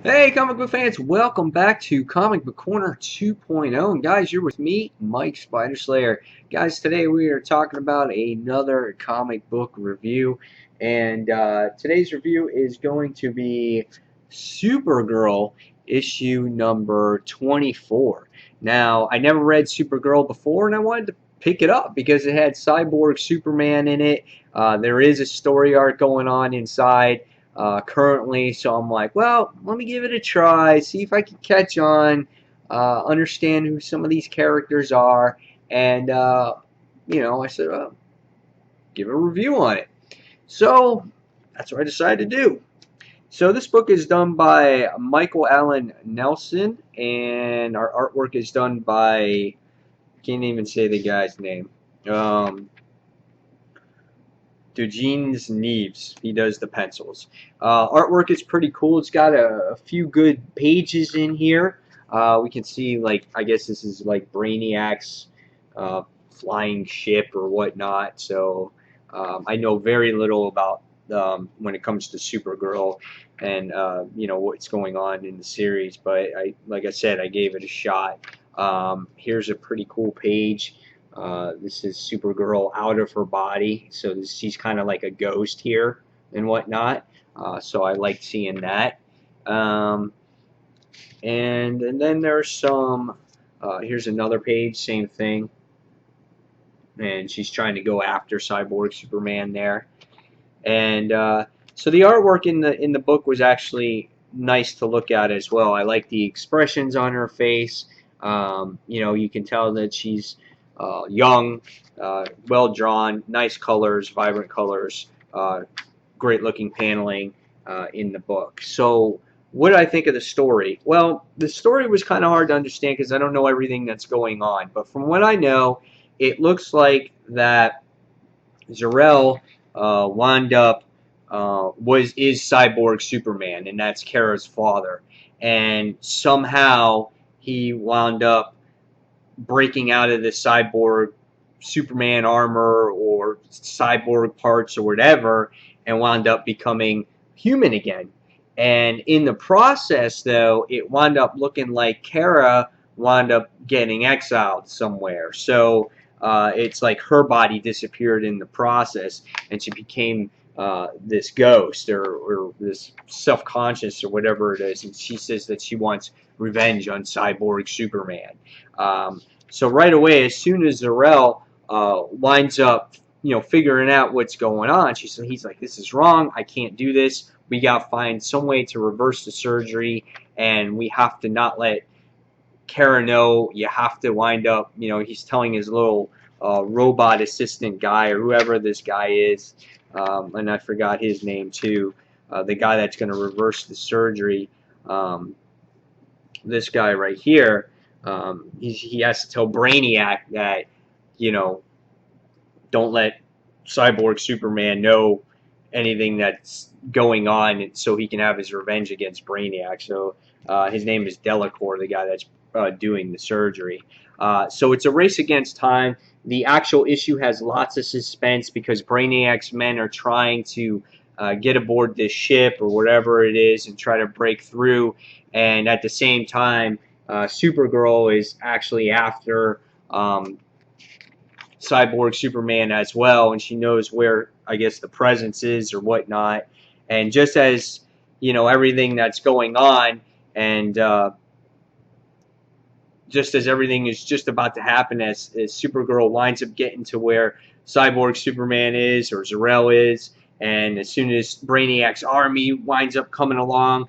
Hey, comic book fans, welcome back to Comic Book Corner 2.0. And guys, you're with me, Mike Spider Slayer. Guys, today we are talking about another comic book review. And today's review is going to be Supergirl issue number 24. Now, I never read Supergirl before, and I wanted to pick it up because it had Cyborg Superman in it. There is a story arc going on inside currently. So I'm like, well, let me give it a try, see if I can catch on, understand who some of these characters are, and I said, give a review on it. So that's what I decided to do. So this book is done by Michael Allen Nelson, and our artwork is done by, can't even say the guy's name. Dugines Neves. He does the pencils. Artwork is pretty cool. It's got a few good pages in here. We can see, like, I guess this is like Brainiac's flying ship or whatnot. So I know very little about when it comes to Supergirl and what's going on in the series. But like I said, I gave it a shot. Here's a pretty cool page. This is Supergirl out of her body, so she's kind of like a ghost here and whatnot. So I like seeing that. And then there's some. Here's another page, same thing, and she's trying to go after Cyborg Superman there. And so the artwork in the book was actually nice to look at as well. I like the expressions on her face. You can tell that she's young, well drawn, nice colors, vibrant colors, great looking paneling in the book. So what did I think of the story? Well, the story was kind of hard to understand because I don't know everything that's going on. But from what I know, it looks like that Zor-El wound up is Cyborg Superman, and that's Kara's father. And somehow he wound up breaking out of the Cyborg Superman armor or cyborg parts or whatever, and wound up becoming human again. And in the process, though, it wound up looking like Kara wound up getting exiled somewhere. So it's like her body disappeared in the process, and she became this ghost or this self-conscious or whatever it is. And she says that she wants revenge on Cyborg Superman. So right away, as soon as Zor-El winds up, figuring out what's going on, he's like, "This is wrong. I can't do this. We got to find some way to reverse the surgery, and we have to not let Kara know. You have to wind up." He's telling his little robot assistant guy or whoever this guy is, and I forgot his name too. The guy that's going to reverse the surgery. This guy right here. He has to tell Brainiac that, don't let Cyborg Superman know anything that's going on so he can have his revenge against Brainiac. So his name is Delacour, the guy that's doing the surgery. So it's a race against time. The actual issue has lots of suspense because Brainiac's men are trying to get aboard this ship or whatever it is and try to break through. And at the same time, Supergirl is actually after Cyborg Superman as well, and she knows where, I guess, the presence is or whatnot. And just as everything that's going on, and just as everything is just about to happen, as Supergirl winds up getting to where Cyborg Superman is or Zor-El is, and as soon as Brainiac's army winds up coming along,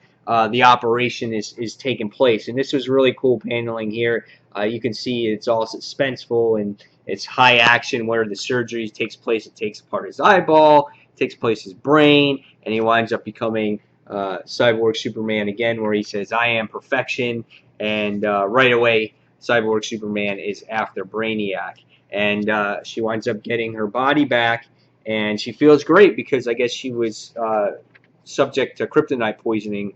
the operation is taking place. And this was really cool paneling here. You can see it's all suspenseful and it's high action where the surgery takes place. It takes apart his eyeball, takes place his brain, and he winds up becoming Cyborg Superman again, where he says, "I am perfection." And right away, Cyborg Superman is after Brainiac. And she winds up getting her body back, and she feels great because I guess she was subject to kryptonite poisoning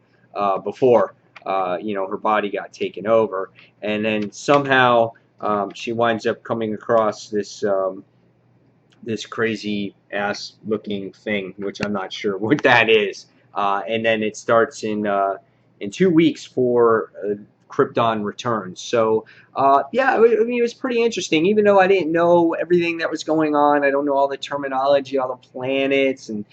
before. Her body got taken over. And then somehow she winds up coming across this crazy ass looking thing, which I'm not sure what that is. And then it starts in in 2 weeks for Krypton Returns. So yeah, I mean, it was pretty interesting. Even though I didn't know everything that was going on, I don't know all the terminology, all the planets, and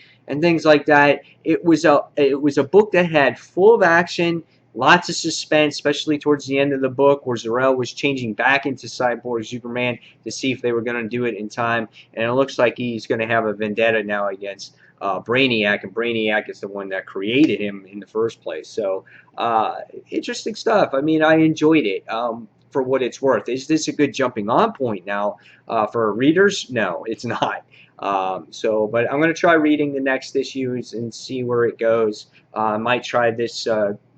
things like that. It was a book that had full of action, lots of suspense, especially towards the end of the book, where Zor-El was changing back into Cyborg Superman to see if they were going to do it in time. And it looks like he's going to have a vendetta now against Brainiac, and Brainiac is the one that created him in the first place. So interesting stuff. I mean, I enjoyed it. For what it's worth, is this a good jumping on point now for readers? No, it's not. But I'm going to try reading the next issues and see where it goes. I might try this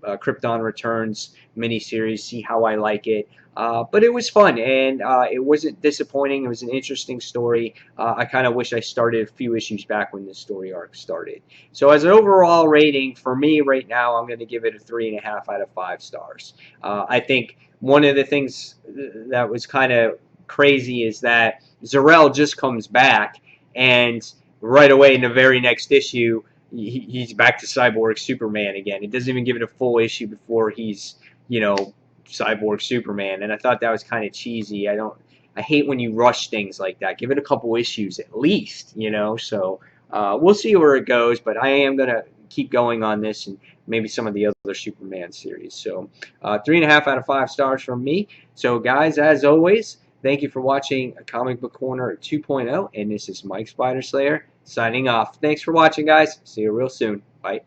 Krypton Returns miniseries, see how I like it. But it was fun, and it wasn't disappointing. It was an interesting story. I kind of wish I started a few issues back when this story arc started. So as an overall rating, for me right now, I'm going to give it a 3.5 out of 5 stars. I think one of the things that was kind of crazy is that Zor-El just comes back, and right away in the very next issue, he's back to Cyborg Superman again. It doesn't even give it a full issue before he's, Cyborg Superman, and I thought that was kind of cheesy. I hate when you rush things like that. Give it a couple issues at least, So we'll see where it goes, but I am gonna keep going on this and maybe some of the other Superman series. So 3.5 out of 5 stars from me. So guys, as always, thank you for watching Comic Book Corner 2.0, and this is Mike Spider Slayer signing off. Thanks for watching, guys. See you real soon. Bye.